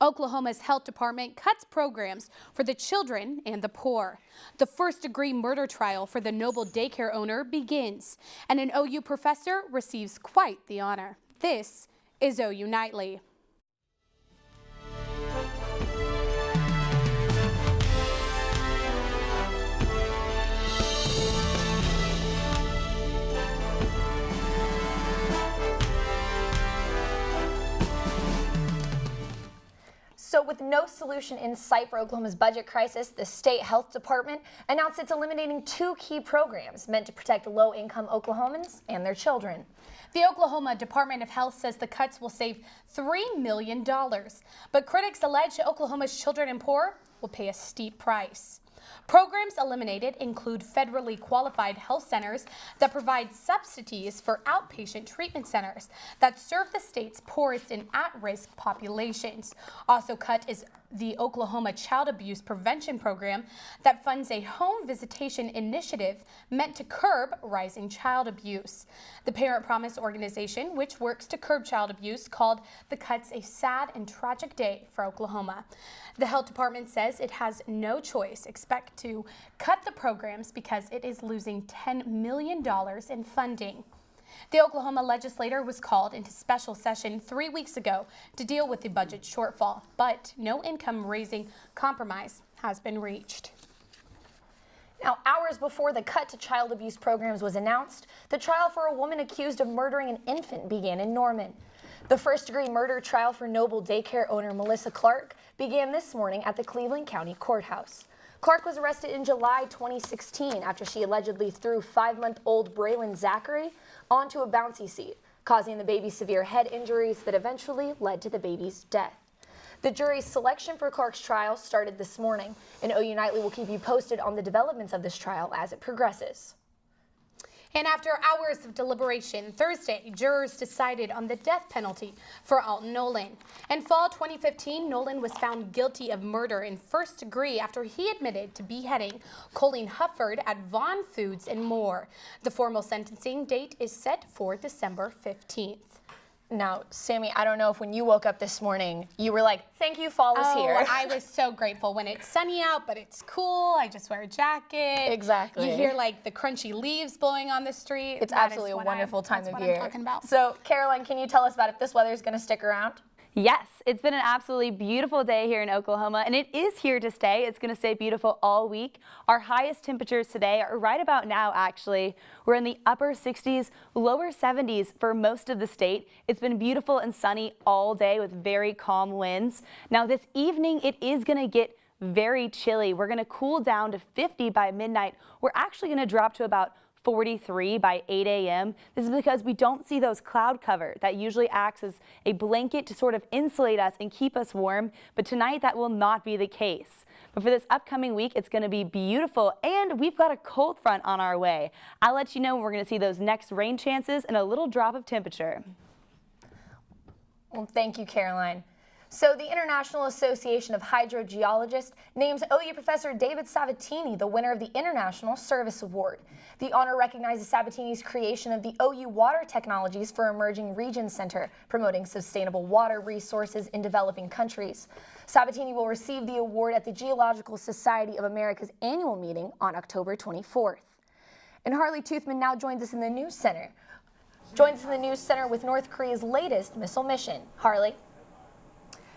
Oklahoma's health department cuts programs for the children and the poor. The first-degree murder trial for the Noble daycare owner begins, and an OU professor receives quite the honor. This is OU Nightly. So with no solution in sight for Oklahoma's budget crisis, the state health department announced it's eliminating two key programs meant to protect low-income Oklahomans and their children. The Oklahoma Department of Health says the cuts will save $3 million, but critics allege Oklahoma's children and poor will pay a steep price. Programs eliminated include federally qualified health centers that provide subsidies for outpatient treatment centers that serve the state's poorest and at-risk populations. Also cut is the Oklahoma Child Abuse Prevention Program that funds a home visitation initiative meant to curb rising child abuse. The Parent Promise organization, which works to curb child abuse, called the cuts a sad and tragic day for Oklahoma. The health department says it has no choice except to cut the programs because it is losing $10 million in funding. The Oklahoma legislature was called into special session 3 weeks ago to deal with the budget shortfall, but no income-raising compromise has been reached. Now, hours before the cut to child abuse programs was announced, the trial for a woman accused of murdering an infant began in Norman. The first-degree murder trial for Noble daycare owner Melissa Clark began this morning at the Cleveland County Courthouse. Clark was arrested in July 2016 after she allegedly threw 5-month-old Braylon Zachary onto a bouncy seat, causing the baby severe head injuries that eventually led to the baby's death. The jury's selection for Clark's trial started this morning, and OU Nightly will keep you posted on the developments of this trial as it progresses. And after hours of deliberation, Thursday, jurors decided on the death penalty for Alton Nolan. In fall 2015, Nolan was found guilty of murder in first degree after he admitted to beheading Colleen Hufford at Vaughn Foods and more. The formal sentencing date is set for December 15th. Now, Sammy, I don't know if when you woke up this morning, you were like, thank you, fall is here. I was so grateful when it's sunny out, but it's cool. I just wear a jacket. Exactly. You hear like the crunchy leaves blowing on the street. It's absolutely a wonderful time of year. That's what I'm talking about. So, Caroline, can you tell us about if this weather is going to stick around? Yes, it's been an absolutely beautiful day here in Oklahoma, and it is here to stay. It's going to stay beautiful all week. Our highest temperatures today are right about now, actually. We're in the upper 60s, lower 70s for most of the state. It's been beautiful and sunny all day with very calm winds. Now, this evening, it is going to get very chilly. We're going to cool down to 50 by midnight. We're actually going to drop to about 43 by 8 a.m. This is because we don't see those cloud cover that usually acts as a blanket to sort of insulate us and keep us warm, but tonight that will not be the case. But for this upcoming week, it's going to be beautiful, and we've got a cold front on our way. I'll let you know when we're going to see those next rain chances and a little drop of temperature. Well, thank you, Caroline. So the International Association of Hydrogeologists names OU Professor David Sabatini the winner of the International Service Award. The honor recognizes Sabatini's creation of the OU Water Technologies for Emerging Regions Center, promoting sustainable water resources in developing countries. Sabatini will receive the award at the Geological Society of America's annual meeting on October 24th. And Harlee Toothman now joins us in the News Center. With North Korea's latest missile mission. Harlee.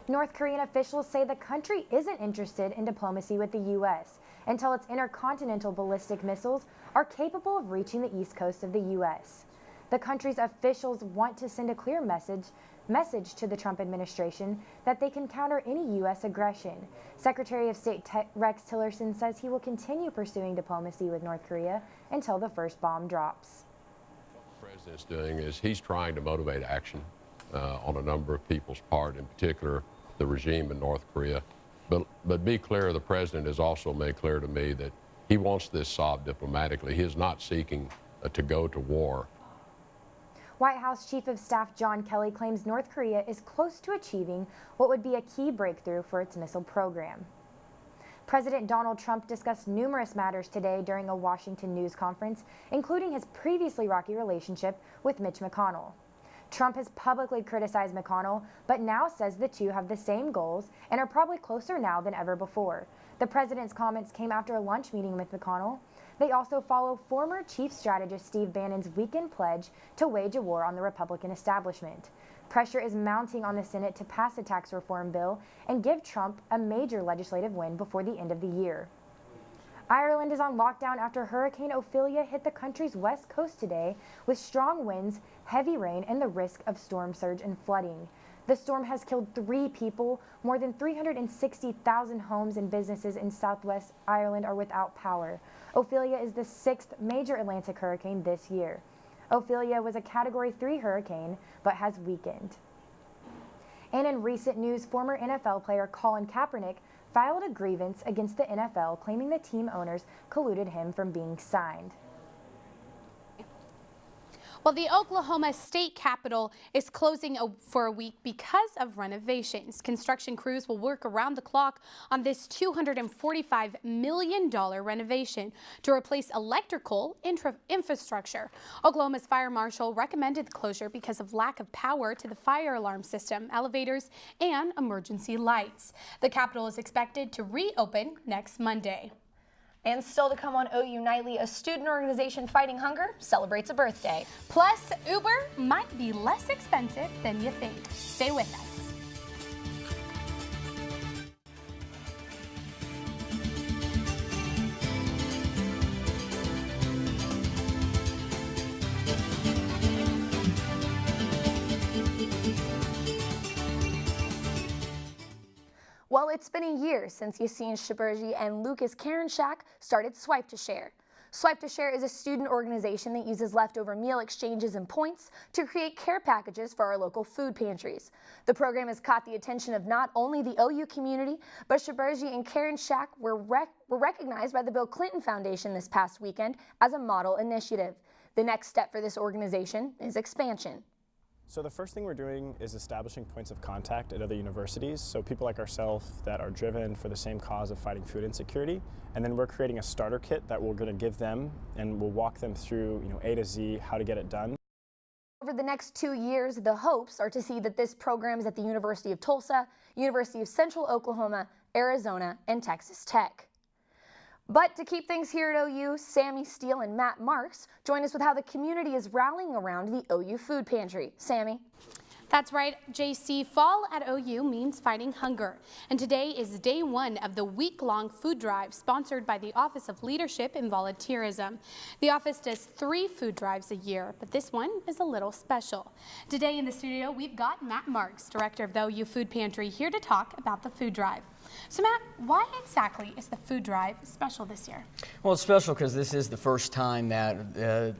North Korean officials say the country isn't interested in diplomacy with the U.S. until its intercontinental ballistic missiles are capable of reaching the east coast of the U.S. The country's officials want to send a clear message to the Trump administration that they can counter any U.S. aggression. Secretary of State Rex Tillerson says he will continue pursuing diplomacy with North Korea until the first bomb drops. What the president's doing is he's trying to motivate action on a number of people's part, in particular the regime in North Korea. But be clear, the president has also made clear to me that he wants this solved diplomatically. He is not seeking to go to war. White House Chief of Staff John Kelly claims North Korea is close to achieving what would be a key breakthrough for its missile program. President Donald Trump discussed numerous matters today during a Washington news conference, including his previously rocky relationship with Mitch McConnell. Trump has publicly criticized McConnell, but now says the two have the same goals and are probably closer now than ever before. The president's comments came after a lunch meeting with McConnell. They also follow former chief strategist Steve Bannon's weekend pledge to wage a war on the Republican establishment. Pressure is mounting on the Senate to pass a tax reform bill and give Trump a major legislative win before the end of the year. Ireland is on lockdown after Hurricane Ophelia hit the country's west coast today with strong winds, heavy rain, and the risk of storm surge and flooding. The storm has killed 3 people. More than 360,000 homes and businesses in southwest Ireland are without power. Ophelia is the 6th major Atlantic hurricane this year. Ophelia was a Category 3 hurricane, but has weakened. And in recent news, former NFL player Colin Kaepernick filed a grievance against the NFL, claiming the team owners colluded him from being signed. Well, the Oklahoma State Capitol is closing for a week because of renovations. Construction crews will work around the clock on this $245 million renovation to replace electrical infrastructure. Oklahoma's fire marshal recommended the closure because of lack of power to the fire alarm system, elevators, and emergency lights. The Capitol is expected to reopen next Monday. And still to come on OU Nightly, a student organization fighting hunger celebrates a birthday. Plus, Uber might be less expensive than you think. Stay with us. Well, it's been a year since Yassine Shaberji and Lucas Karenshak started Swipe to Share. Swipe to Share is a student organization that uses leftover meal exchanges and points to create care packages for our local food pantries. The program has caught the attention of not only the OU community, but Shaberji and Karenshak were recognized by the Bill Clinton Foundation this past weekend as a model initiative. The next step for this organization is expansion. So the first thing we're doing is establishing points of contact at other universities, so people like ourselves that are driven for the same cause of fighting food insecurity, and then we're creating a starter kit that we're going to give them, and we'll walk them through, A to Z, how to get it done. Over the next 2 years, the hopes are to see that this program is at the University of Tulsa, University of Central Oklahoma, Arizona, and Texas Tech. But to keep things here at OU, Sammi, Steele, and Matt Marks join us with how the community is rallying around the OU food pantry. Sammi? That's right, Jaycie. Fall at OU means fighting hunger. And today is day 1 of the week-long food drive sponsored by the Office of Leadership and Volunteerism. The office does 3 food drives a year, but this one is a little special. Today in the studio, we've got Matt Marks, director of the OU Food Pantry, here to talk about the food drive. So Matt, why exactly is the food drive special this year? Well, it's special because this is the first time that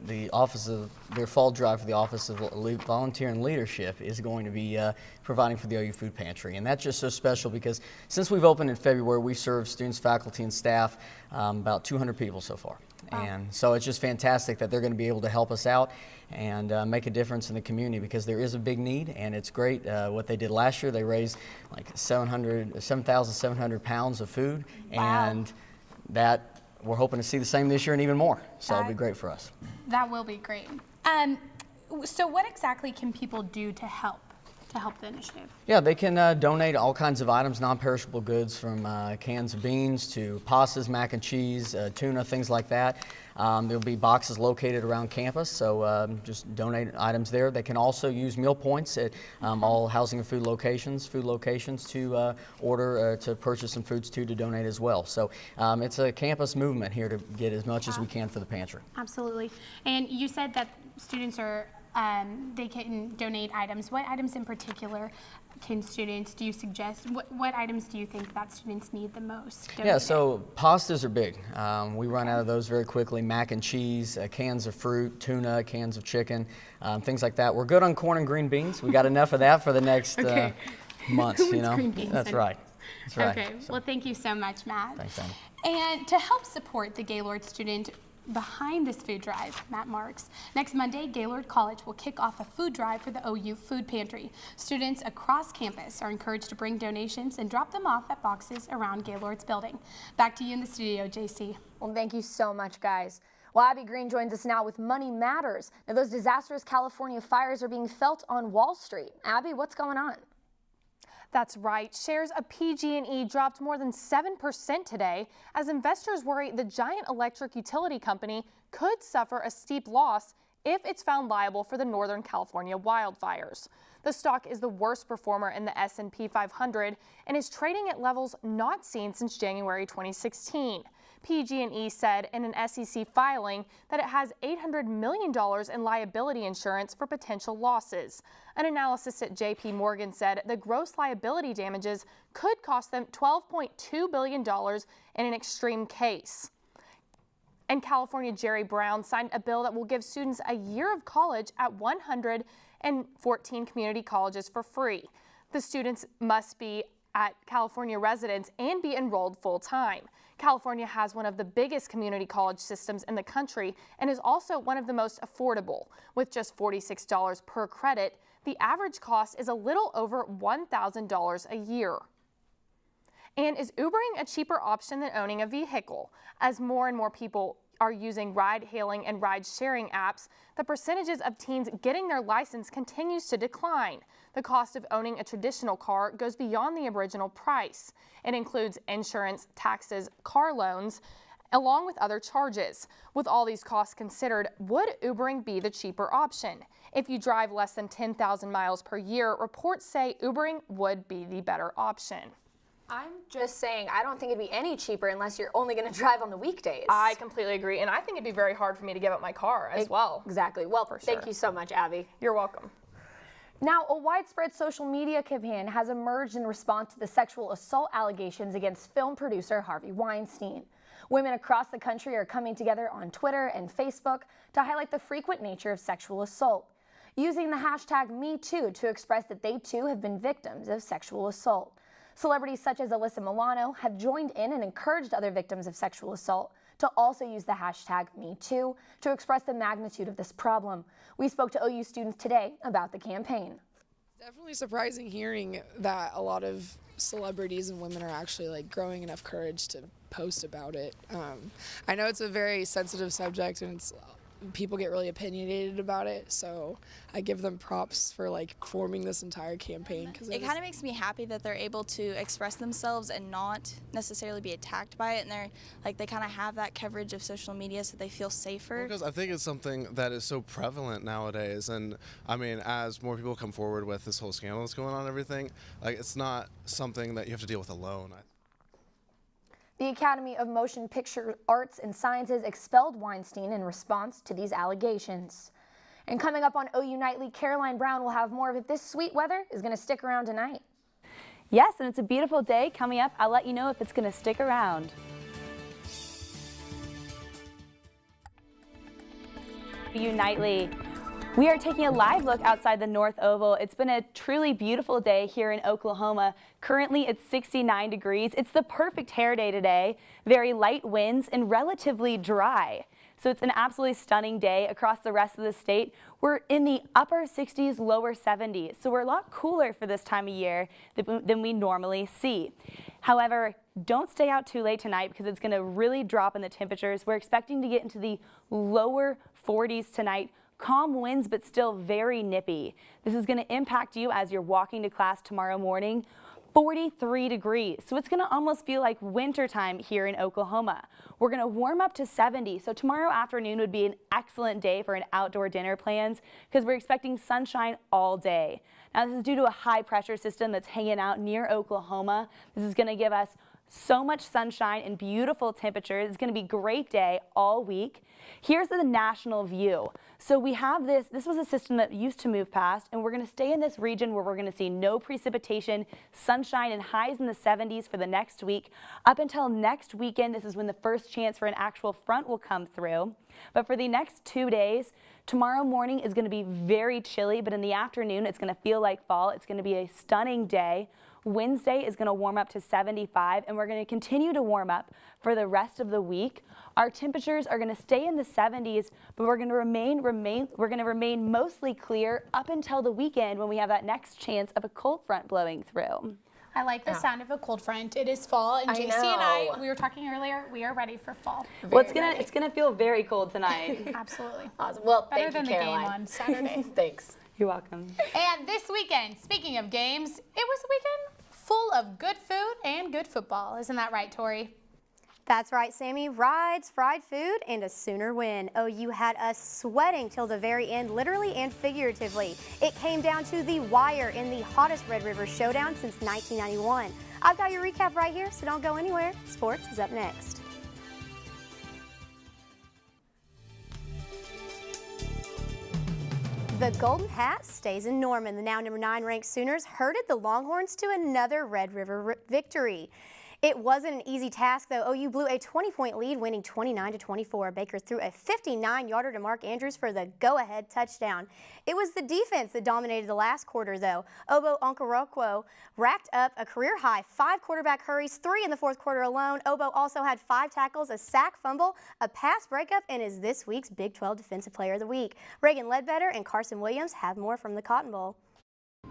the Office of their fall drive for the Office of Volunteer and Leadership is going to be providing for the OU Food Pantry. And that's just so special because since we've opened in February, we've served students, faculty, and staff about 200 people so far. Wow. And so it's just fantastic that they're going to be able to help us out and make a difference in the community because there is a big need, and it's great. What they did last year, they raised like 7,700 pounds of food, wow. And that we're hoping to see the same this year and even more. So it'll be great for us. That will be great. So what exactly can people do to help the initiative? Yeah, they can donate all kinds of items, non-perishable goods, from cans of beans to pastas, mac and cheese, tuna, things like that. There'll be boxes located around campus, so just donate items there. They can also use meal points at all housing and food locations to order to purchase some foods to donate as well. So it's a campus movement here to get as much as we can for the pantry. Absolutely. And you said that students are they can donate items. What items in particular do you suggest? What items do you think that students need the most donated? Yeah, so pastas are big. We run out of those very quickly. Mac and cheese, cans of fruit, tuna, cans of chicken, things like that. We're good on corn and green beans. We got enough of that for the next months. Green beans? That's right. That's right. Okay. So, well, thank you so much, Matt. thanks, Sammi. And to help support the Gaylord student behind this food drive, Matt Marks, next Monday, Gaylord College will kick off a food drive for the OU Food Pantry. Students across campus are encouraged to bring donations and drop them off at boxes around Gaylord's building. Back to you in the studio, Jaycie. Well, thank you so much, guys. Well, Abby Green joins us now with Money Matters. Now, those disastrous California fires are being felt on Wall Street. Abby, what's going on? That's right. Shares of PG&E dropped more than 7% today as investors worry the giant electric utility company could suffer a steep loss if it's found liable for the Northern California wildfires. The stock is the worst performer in the S&P 500 and is trading at levels not seen since January 2016. PG&E said in an SEC filing that it has $800 million in liability insurance for potential losses. An analysis at JP Morgan said the gross liability damages could cost them $12.2 billion in an extreme case. And California Jerry Brown signed a bill that will give students a year of college at 114 community colleges for free. The students must be at California residents and be enrolled full-time. California has one of the biggest community college systems in the country and is also one of the most affordable. With just $46 per credit, the average cost is a little over $1,000 a year. And is Ubering a cheaper option than owning a vehicle? As more and more people are using ride-hailing and ride-sharing apps, the percentages of teens getting their license continues to decline. The cost of owning a traditional car goes beyond the original price. It includes insurance, taxes, car loans, along with other charges. With all these costs considered, would Ubering be the cheaper option? If you drive less than 10,000 miles per year, reports say Ubering would be the better option. I'm just saying, I don't think it'd be any cheaper unless you're only going to drive on the weekdays. I completely agree, and I think it'd be very hard for me to give up my car as well. Exactly. Well, For thank sure. you so much, Abby. You're welcome. Now, a widespread social media campaign has emerged in response to the sexual assault allegations against film producer Harvey Weinstein. Women across the country are coming together on Twitter and Facebook to highlight the frequent nature of sexual assault, using the hashtag #MeToo to express that they too have been victims of sexual assault. Celebrities such as Alyssa Milano have joined in and encouraged other victims of sexual assault to also use the hashtag #MeToo to express the magnitude of this problem. We spoke to OU students today about the campaign. Definitely surprising hearing that a lot of celebrities and women are actually like growing enough courage to post about it. I know it's a very sensitive subject and people get really opinionated about it, so I give them props for like forming this entire campaign. Because it kind of makes me happy that they're able to express themselves and not necessarily be attacked by it, and they kind of have that coverage of social media so they feel safer. Because I think it's something that is so prevalent nowadays, and I mean, as more people come forward with this whole scandal that's going on and everything, like it's not something that you have to deal with alone. The Academy of Motion Picture Arts and Sciences expelled Weinstein in response to these allegations. And coming up on OU Nightly, Caroline Brown will have more of if this sweet weather is going to stick around tonight. Yes, and it's a beautiful day coming up. I'll let you know if it's going to stick around. OU Nightly. We are taking a live look outside the North Oval. It's been a truly beautiful day here in Oklahoma. Currently, it's 69 degrees. It's the perfect hair day today. Very light winds and relatively dry. So it's an absolutely stunning day across the rest of the state. We're in the upper 60s, lower 70s. So we're a lot cooler for this time of year than we normally see. However, don't stay out too late tonight because it's going to really drop in the temperatures. We're expecting to get into the lower 40s tonight. Calm winds, but still very nippy. This is going to impact you as you're walking to class tomorrow morning. 43 degrees, so it's going to almost feel like wintertime here in Oklahoma. We're going to warm up to 70, so tomorrow afternoon would be an excellent day for an outdoor dinner plans because we're expecting sunshine all day. Now, this is due to a high pressure system that's hanging out near Oklahoma. This is going to give us so much sunshine and beautiful temperatures. It's going to be a great day all week. Here's the national view. So we have this was a system that used to move past, and we're going to stay in this region where we're going to see no precipitation, sunshine, and highs in the 70s for the next week. Up until next weekend, this is when the first chance for an actual front will come through. But for the next 2 days, tomorrow morning is going to be very chilly, but in the afternoon, it's going to feel like fall. It's going to be a stunning day. Wednesday is going to warm up to 75, and we're going to continue to warm up for the rest of the week. Our temperatures are going to stay in the 70s, but we're going to remain mostly clear up until the weekend when we have that next chance of a cold front blowing through. I like the sound of a cold front. It is fall, and Jaycie and I, we were talking earlier, we are ready for fall. Well, it's gonna feel very cold tonight. Absolutely. Awesome. Well, Better thank than you, the game Caroline. on Saturday. Thanks. You're welcome. And this weekend, speaking of games, it was a weekend full of good food and good football. Isn't that right, Tori? That's right, Sammy. Rides, fried food, and a Sooner win. OU had us sweating till the very end, literally and figuratively. It came down to the wire in the hottest Red River showdown since 1991. I've got your recap right here, so don't go anywhere. Sports is up next. The Golden Hat stays in Norman. The now number 9 ranked Sooners herded the Longhorns to another Red River victory. It wasn't an easy task, though. OU blew a 20-point lead, winning 29-24. Baker threw a 59-yarder to Mark Andrews for the go-ahead touchdown. It was the defense that dominated the last quarter, though. Obo Onkarokwo racked up a career-high 5 quarterback hurries, 3 in the fourth quarter alone. Obo also had 5 tackles, a sack fumble, a pass breakup, and is this week's Big 12 Defensive Player of the Week. Reagan Ledbetter and Carson Williams have more from the Cotton Bowl.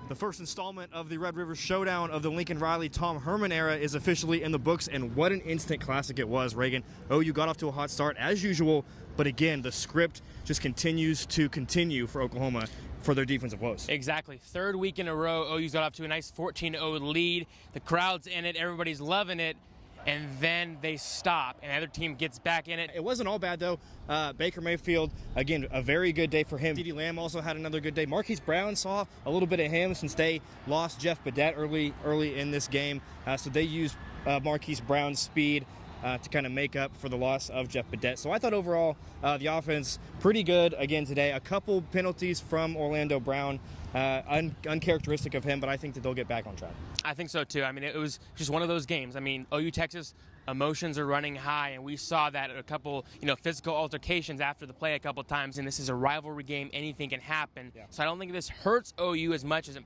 The first installment of the Red River Showdown of the Lincoln Riley-Tom Herman era is officially in the books, and what an instant classic it was, Reagan. OU got off to a hot start as usual, but again, the script just continues to continue for Oklahoma for their defensive woes. Exactly. Third week in a row, OU's got off to a nice 14-0 lead. The crowd's in it, everybody's loving it, and then they stop, and the other team gets back in it. It wasn't all bad, though. Baker Mayfield, again, a very good day for him. CeeDee Lamb also had another good day. Marquise Brown saw a little bit of him since they lost Jeff Badette early in this game. So they used Marquise Brown's speed to kind of make up for the loss of Jeff Badette. So I thought overall the offense pretty good again today. A couple penalties from Orlando Brown, uncharacteristic of him, but I think that they'll get back on track. I think so, too. I mean, it was just one of those games. I mean, OU Texas, emotions are running high, and we saw that at a couple, physical altercations after the play a couple times, and this is a rivalry game. Anything can happen. Yeah. So I don't think this hurts OU as much as it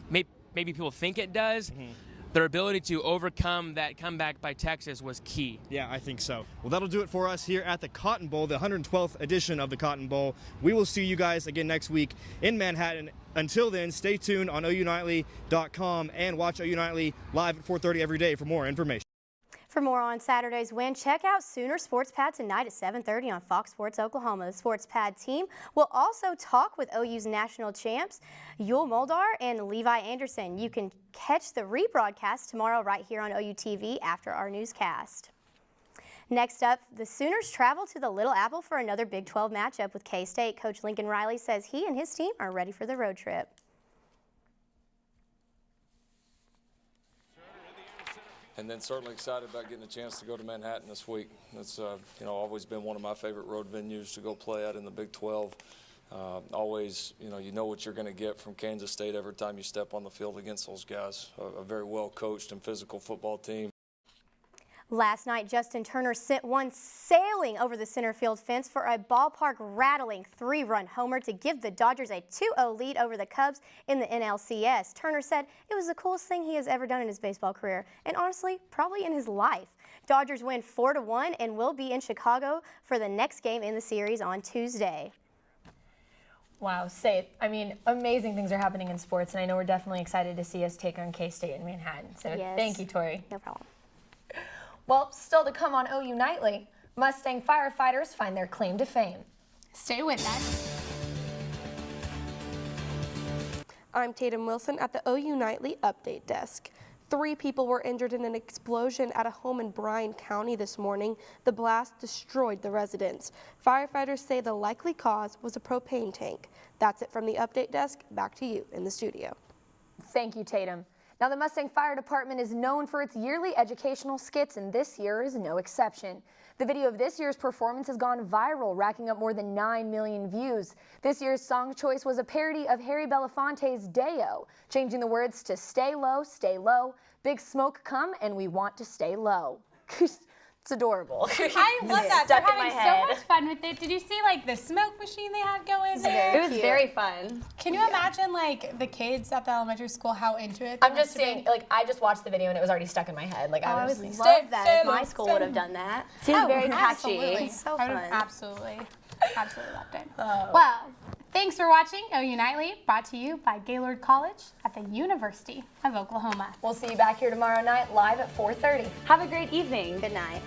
maybe people think it does. Mm-hmm. Their ability to overcome that comeback by Texas was key. Yeah, I think so. Well, that'll do it for us here at the Cotton Bowl, the 112th edition of the Cotton Bowl. We will see you guys again next week in Manhattan. Until then, stay tuned on OUNightly.com and watch OU Nightly live at 4:30 every day for more information. For more on Saturday's win, check out Sooner Sports Pad tonight at 7:30 on Fox Sports Oklahoma. The Sports Pad team will also talk with OU's national champs, Yul Moldar and Levi Anderson. You can catch the rebroadcast tomorrow right here on OU TV after our newscast. Next up, the Sooners travel to the Little Apple for another Big 12 matchup with K-State. Coach Lincoln Riley says he and his team are ready for the road trip. And then certainly excited about getting a chance to go to Manhattan this week. It's always been one of my favorite road venues to go play at in the Big 12. Always, you know what you're going to get from Kansas State every time you step on the field against those guys. A very well coached and physical football team. Last night, Justin Turner sent one sailing over the center field fence for a ballpark-rattling 3-run homer to give the Dodgers a 2-0 lead over the Cubs in the NLCS. Turner said it was the coolest thing he has ever done in his baseball career, and honestly, probably in his life. Dodgers win 4-1 and will be in Chicago for the next game in the series on Tuesday. Wow, amazing things are happening in sports, and I know we're definitely excited to see us take on K-State in Manhattan. So yes. Thank you, Tori. No problem. Well, still to come on OU Nightly, Mustang firefighters find their claim to fame. Stay with us. I'm Taitum Wilson at the OU Nightly Update Desk. 3 people were injured in an explosion at a home in Bryan County this morning. The blast destroyed the residence. Firefighters say the likely cause was a propane tank. That's it from the Update Desk. Back to you in the studio. Thank you, Taitum. Now, the Mustang Fire Department is known for its yearly educational skits, and this year is no exception. The video of this year's performance has gone viral, racking up more than 9 million views. This year's song choice was a parody of Harry Belafonte's Day-O, changing the words to stay low, big smoke come, and we want to stay low. It's adorable. I love that. They're having so much fun with it. Did you see the smoke machine they had going there? It was very fun. Can you imagine the kids at the elementary school how into it? I'm just saying, I just watched the video and it was already stuck in my head. I would love that if my school would have done that. Seemed very catchy. Absolutely. So I would fun. have absolutely loved it. Well, Thanks for watching OU Nightly, brought to you by Gaylord College at the University of Oklahoma. We'll see you back here tomorrow night live at 4:30. Have a great evening. Good night.